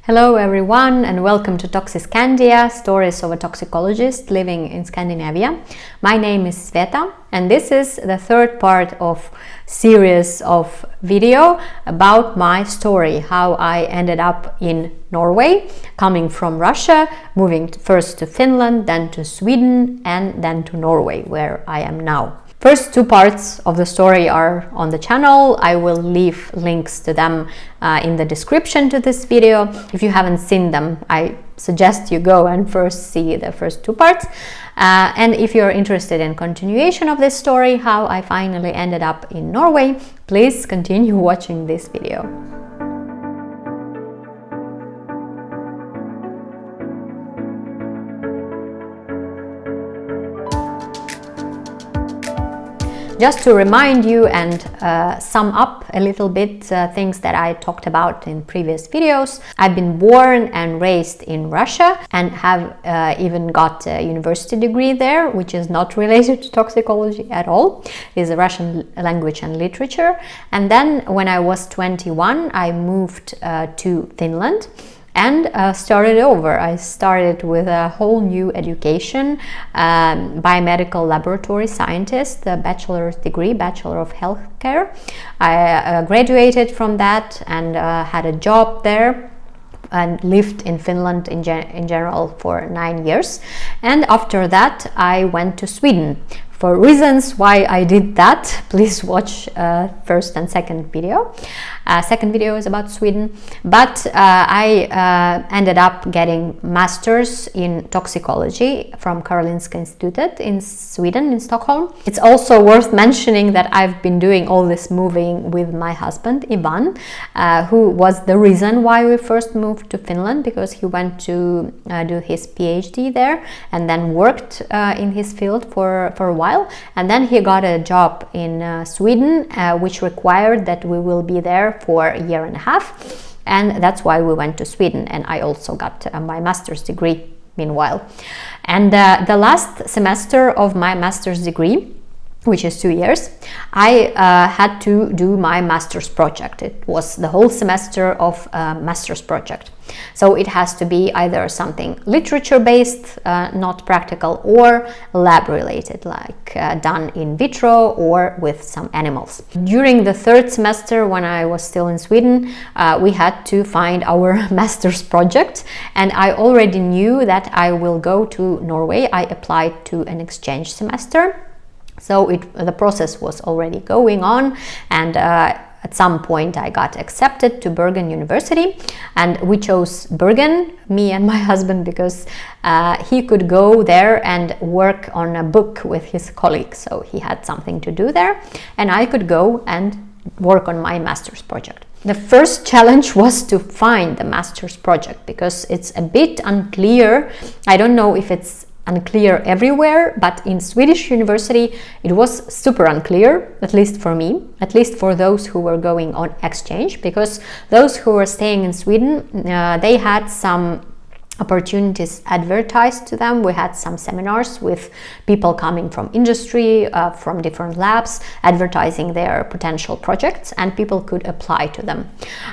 Hello everyone and welcome to Toxiscandia, stories of a toxicologist living in Scandinavia. My name is Sveta and this is the third part of series of video about my story, how I ended up in Norway, coming from Russia, moving first to Finland, then to Sweden and then to Norway, where I am now. First two parts of the story are on the channel. I will leave links to them in the description to this video. If you haven't seen them, I suggest you go and first see the first two parts. And if you're interested in continuation of this story, how I finally ended up in Norway, please continue watching this video. Just to remind you and sum up a little bit things that I talked about in previous videos, I've been born and raised in Russia and have even got a university degree there, which is not related to toxicology at all. It is a Russian language and literature. And then when I was 21, I moved to Finland and started over. I started with a whole new education, biomedical laboratory scientist, a bachelor's degree, Bachelor of Healthcare. I graduated from that and had a job there and lived in Finland in general for 9 years. And after that I went to Sweden. For reasons why I did that, please watch first and second video. Second video is about Sweden, but I ended up getting masters in toxicology from Karolinska Institutet in Sweden, in Stockholm. It's also worth mentioning that I've been doing all this moving with my husband Ivan, who was the reason why we first moved to Finland, because he went to do his PhD there and then worked in his field for a while. And then he got a job in Sweden, which required that we will be there for a year and a half, and that's why we went to Sweden. And I also got my master's degree meanwhile. And the last semester of my master's degree, which is 2 years, I had to do my master's project. It was the whole semester of a master's project. So it has to be either something literature-based, not practical, or lab-related, like done in vitro or with some animals. During the third semester, when I was still in Sweden, we had to find our master's project, and I already knew that I will go to Norway. I applied to an exchange semester. So the process was already going on, and at some point I got accepted to Bergen University, and we chose Bergen, me and my husband, because he could go there and work on a book with his colleagues, so he had something to do there, and I could go and work on my master's project. The first challenge was to find the master's project, because it's a bit unclear. I don't know if it's unclear everywhere, but in Swedish university it was super unclear, at least for me, at least for those who were going on exchange, because those who were staying in Sweden, they had some opportunities advertised to them. We had some seminars with people coming from industry, from different labs, advertising their potential projects, and people could apply to them.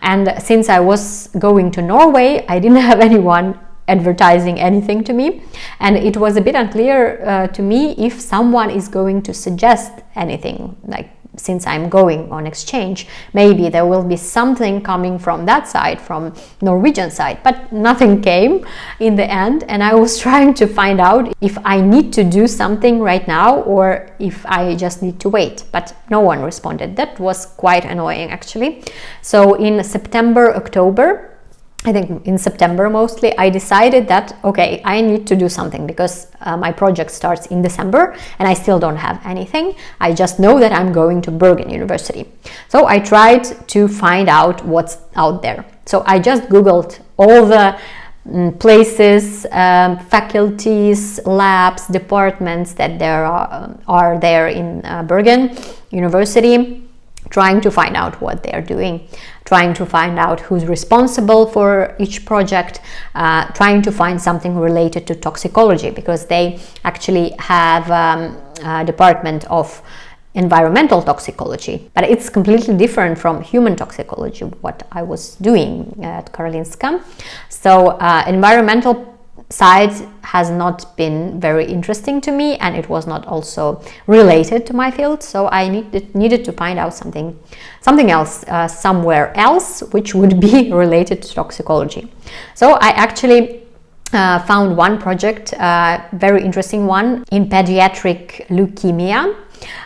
And since I was going to Norway, I didn't have anyone advertising anything to me, and it was a bit unclear to me if someone is going to suggest anything. Like, since I'm going on exchange, maybe there will be something coming from that side, from Norwegian side, but nothing came in the end. And I was trying to find out if I need to do something right now or if I just need to wait, but no one responded. That was quite annoying, actually. So in September, October, I think in September mostly, I decided that, okay, I need to do something, because my project starts in December and I still don't have anything. I just know that I'm going to Bergen University. So I tried to find out what's out there. So I just Googled all the places, faculties, labs, departments that there are there in Bergen University, trying to find out what they are doing, trying to find out who's responsible for each project, trying to find something related to toxicology, because they actually have a department of environmental toxicology, but it's completely different from human toxicology, what I was doing at Karolinska. So environmental side has not been very interesting to me, and it was not also related to my field, so I needed to find out something else, somewhere else, which would be related to toxicology. So I actually found one project, very interesting one, in pediatric leukemia,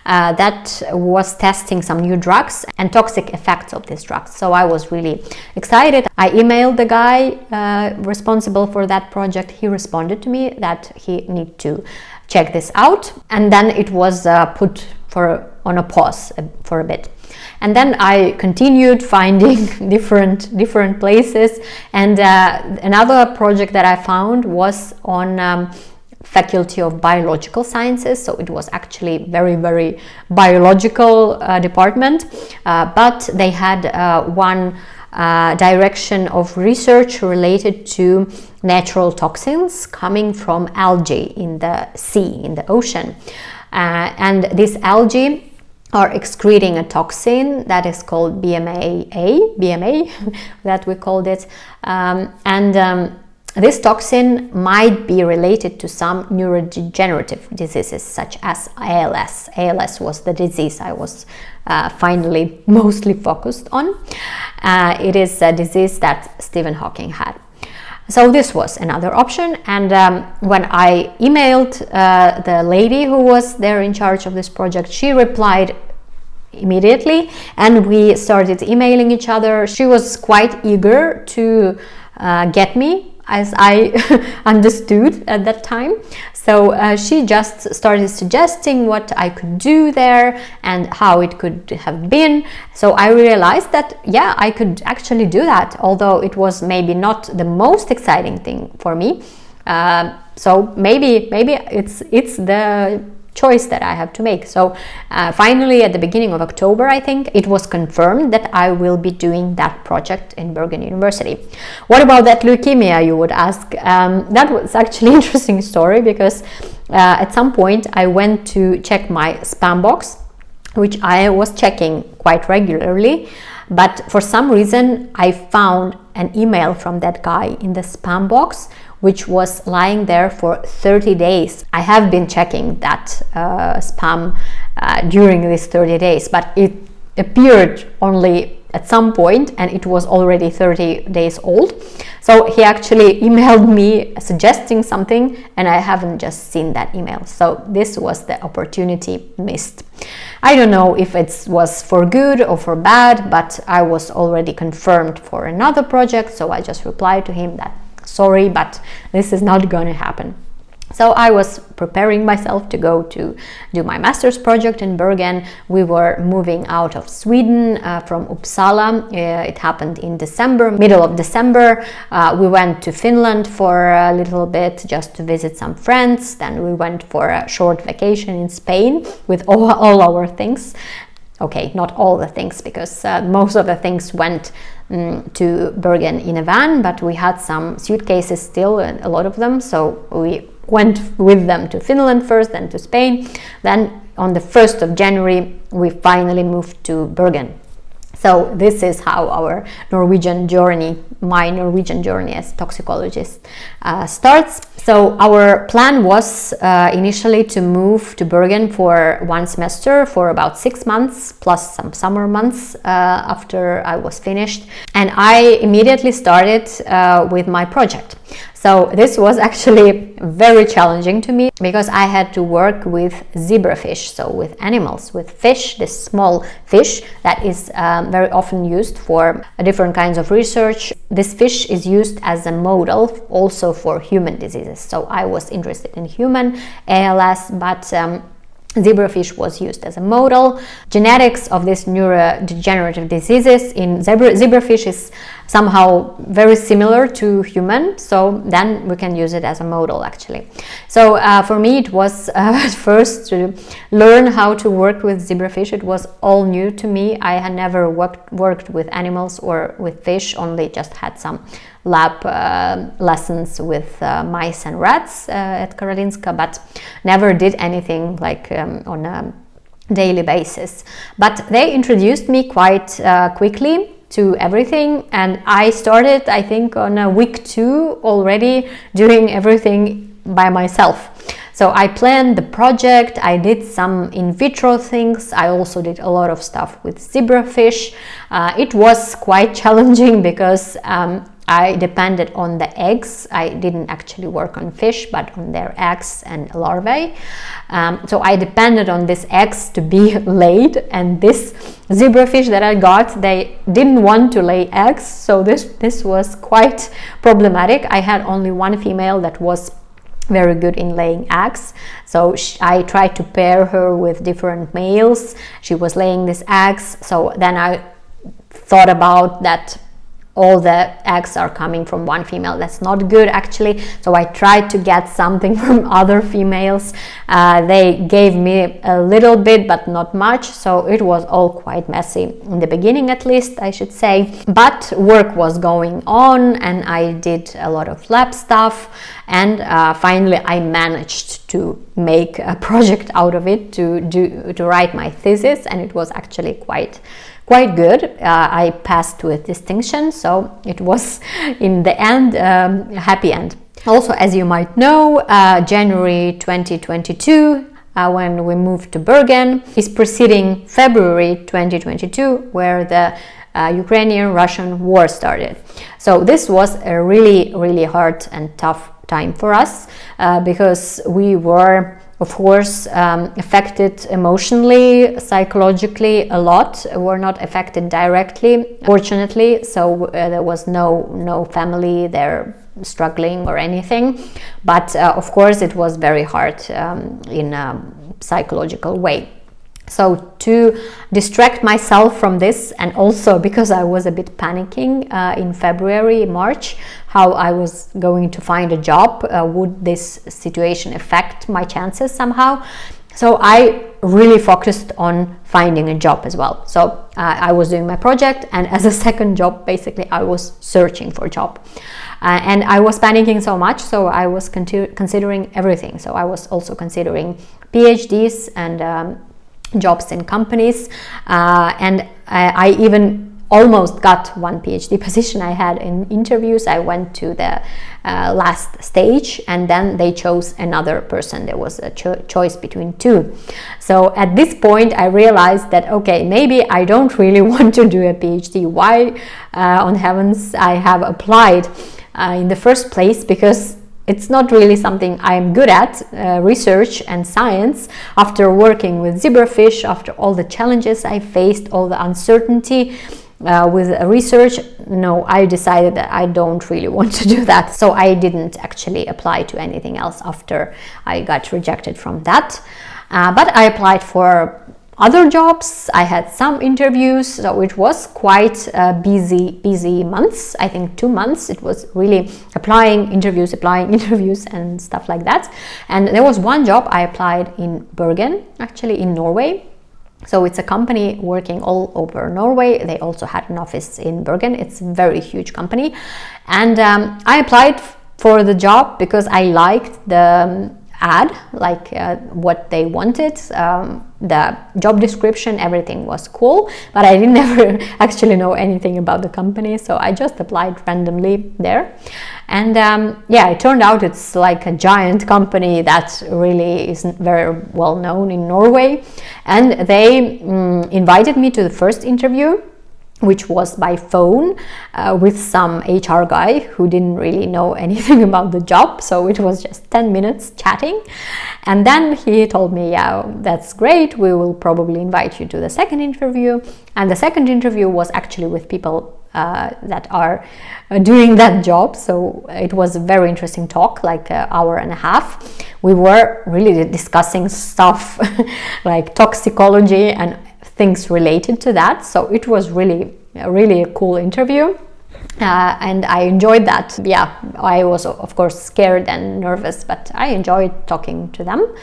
that was testing some new drugs and toxic effects of these drugs. So I was really excited. I emailed the guy responsible for that project. He responded to me that he need to check this out, and then it was put on a pause for a bit. And then I continued finding different places, and another project that I found was on Faculty of Biological Sciences, so it was actually very biological department, but they had one direction of research related to natural toxins coming from algae in the sea, in the ocean, and this algae are excreting a toxin that is called BMA that we called it, this toxin might be related to some neurodegenerative diseases such as ALS. ALS was the disease I was finally mostly focused on. It is a disease that Stephen Hawking had. So this was another option, and when I emailed the lady who was there in charge of this project, she replied immediately, and we started emailing each other. She was quite eager to get me, as I understood at that time. So she just started suggesting what I could do there and how it could have been. So I realized that, yeah, I could actually do that, although it was maybe not the most exciting thing for me. So maybe it's the choice that I have to make. So finally, at the beginning of October, I think, it was confirmed that I will be doing that project in Bergen University. What about that leukemia, you would ask? That was actually an interesting story, because at some point I went to check my spam box, which I was checking quite regularly, but for some reason I found an email from that guy in the spam box, which was lying there for 30 days. I have been checking that spam during these 30 days, but it appeared only at some point, and it was already 30 days old. So he actually emailed me suggesting something, and I haven't just seen that email. So this was the opportunity missed. I don't know if it was for good or for bad, but I was already confirmed for another project, so I just replied to him that sorry, but this is not going to happen. So I was preparing myself to go to do my master's project in Bergen. We were moving out of Sweden from Uppsala. It happened in December, middle of December. We went to Finland for a little bit just to visit some friends. Then we went for a short vacation in Spain with all our things. Okay, not all the things, because most of the things went to Bergen in a van, but we had some suitcases still, a lot of them, so we went with them to Finland first, then to Spain. Then on the 1st of January we finally moved to Bergen. So this is how our Norwegian journey, my Norwegian journey as toxicologist starts. So our plan was initially to move to Bergen for one semester for about 6 months, plus some summer months after I was finished. And I immediately started with my project. So this was actually very challenging to me, because I had to work with zebrafish, so with animals, with fish, this small fish that is very often used for different kinds of research. This fish is used as a model also for human diseases. So I was interested in human ALS, but zebrafish was used as a model. Genetics of these neurodegenerative diseases in zebrafish is somehow very similar to human, so then we can use it as a model actually. So for me it was first to learn how to work with zebrafish. It was all new to me. I had never worked with animals or with fish, only just had some lab lessons with mice and rats at Karolinska, but never did anything like on a daily basis. But they introduced me quite quickly to everything, and I started, I think, on week 2 already doing everything by myself. So I planned the project, I did some in vitro things, I also did a lot of stuff with zebrafish. It was quite challenging because I depended on the eggs. I didn't actually work on fish, but on their eggs and larvae. So I depended on these eggs to be laid, and this zebrafish that I got, they didn't want to lay eggs, so this was quite problematic. I had only one female that was very good in laying eggs, so I tried to pair her with different males. She was laying these eggs, so then I thought about that all the eggs are coming from one female. That's not good actually, so I tried to get something from other females. They gave me a little bit but not much, so it was all quite messy in the beginning, at least I should say. But work was going on and I did a lot of lab stuff, and finally I managed to make a project out of it to write my thesis, and it was actually quite good. I passed with distinction, so it was in the end a happy end. Also, as you might know, January 2022, when we moved to Bergen, is preceding February 2022, where the Ukrainian-Russian war started. So this was a really hard and tough time for us, because we were, of course, affected emotionally, psychologically a lot. We're not affected directly, fortunately, so there was no family there struggling or anything, but of course it was very hard in a psychological way. So to distract myself from this, and also because I was a bit panicking in February, March, how I was going to find a job, would this situation affect my chances somehow? So I really focused on finding a job as well. So I was doing my project, and as a second job, basically, I was searching for a job. And I was panicking so much, so I was considering everything. So I was also considering PhDs and jobs in companies, and I even almost got one PhD position. I had in interviews. I went to the last stage, and then they chose another person. There was a choice between two. So at this point I realized that, okay, maybe I don't really want to do a PhD. Why on heavens I have applied in the first place? Because it's not really something I'm good at, research and science. After working with zebrafish, after all the challenges I faced, all the uncertainty with research, no, I decided that I don't really want to do that. So I didn't actually apply to anything else after I got rejected from that. But I applied for other jobs. I had some interviews, so it was quite busy months. I think 2 months. It was really applying interviews and stuff like that. And there was one job I applied in Bergen, actually in Norway. So it's a company working all over Norway. They also had an office in Bergen. It's a very huge company. And I applied for the job because I liked the ad, like what they wanted, the job description, everything was cool, but I didn't ever actually know anything about the company, so I just applied randomly there. And yeah, it turned out it's like a giant company that really isn't very well known in Norway, and they invited me to the first interview, which was by phone with some HR guy who didn't really know anything about the job. So it was just 10 minutes chatting. And then he told me, yeah, that's great. We will probably invite you to the second interview. And the second interview was actually with people that are doing that job. So it was a very interesting talk, like an hour and a half. We were really discussing stuff like toxicology and things related to that. So it was really a cool interview, and I enjoyed that. Yeah, I was of course scared and nervous, but I enjoyed talking to them.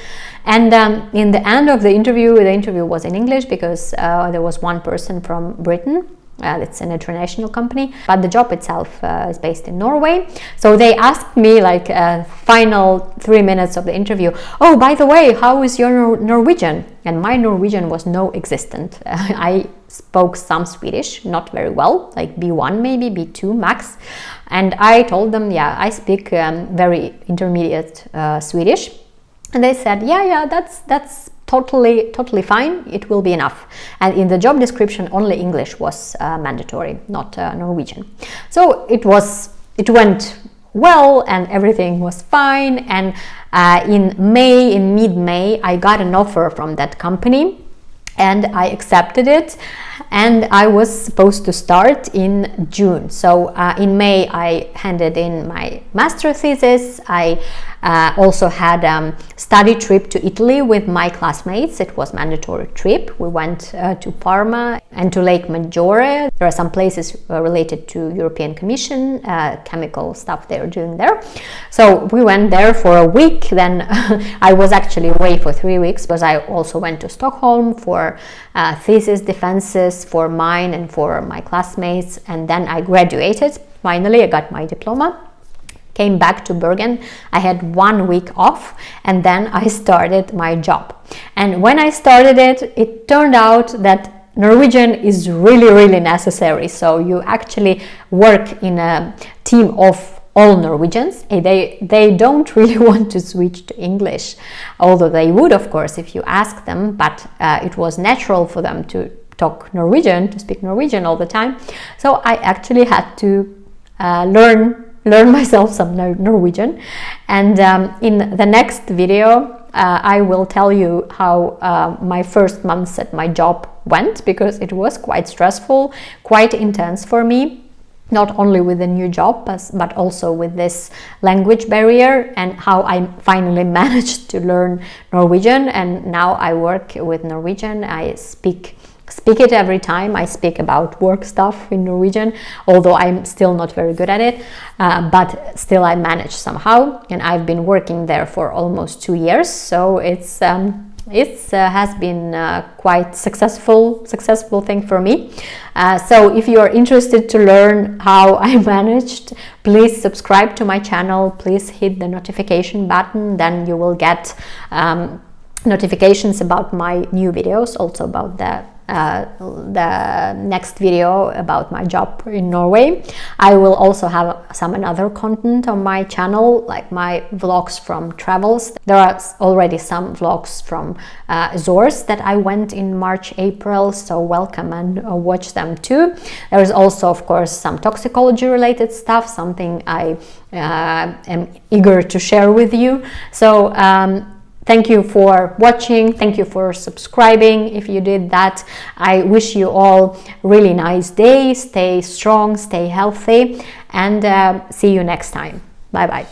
And in the end of the interview was in English because there was one person from Britain It's an international company, but the job itself is based in Norway. So they asked me like final 3 minutes of the interview, oh, by the way, how is your Norwegian? And my Norwegian was non-existent. I spoke some Swedish, not very well, like B1 maybe, B2 max. And I told them, yeah, I speak very intermediate Swedish. And they said, yeah, that's totally fine, it will be enough. And in the job description only English was mandatory, not Norwegian. So it went well and everything was fine. And in mid-May, I got an offer from that company and I accepted it, and I was supposed to start in June. So in May I handed in my master thesis. I also had a study trip to Italy with my classmates. It was a mandatory trip. We went to Parma and to Lake Maggiore. There are some places related to European Commission, chemical stuff they're doing there. So we went there for a week. Then I was actually away for 3 weeks because I also went to Stockholm for thesis defenses for mine and for my classmates. And then I graduated. Finally, I got my diploma. Came back to Bergen. I had 1 week off, and then I started my job. And when I started it, it turned out that Norwegian is really necessary. So you actually work in a team of all Norwegians. They don't really want to switch to English, although they would, of course, if you ask them, but it was natural for them to talk Norwegian, to speak Norwegian all the time. So I actually had to learn myself some Norwegian. And in the next video I will tell you how my first months at my job went, because it was quite stressful, quite intense for me, not only with the new job but also with this language barrier, and how I finally managed to learn Norwegian. And now I work with Norwegian. I speak it every time. I speak about work stuff in Norwegian, although I'm still not very good at it, but still I manage somehow. And I've been working there for almost 2 years, so it has been quite successful thing for me. So if you are interested to learn how I managed, please subscribe to my channel. Please hit the notification button, then you will get notifications about my new videos, also about the next video about my job in Norway. I will also have some another content on my channel, like my vlogs from travels. There are already some vlogs from Azores that I went in March, April, so welcome and watch them too. There is also, of course, some toxicology related stuff, something I am eager to share with you. So thank you for watching. Thank you for subscribing if you did that. I wish you all really nice day. Stay strong, stay healthy, and see you next time. Bye bye.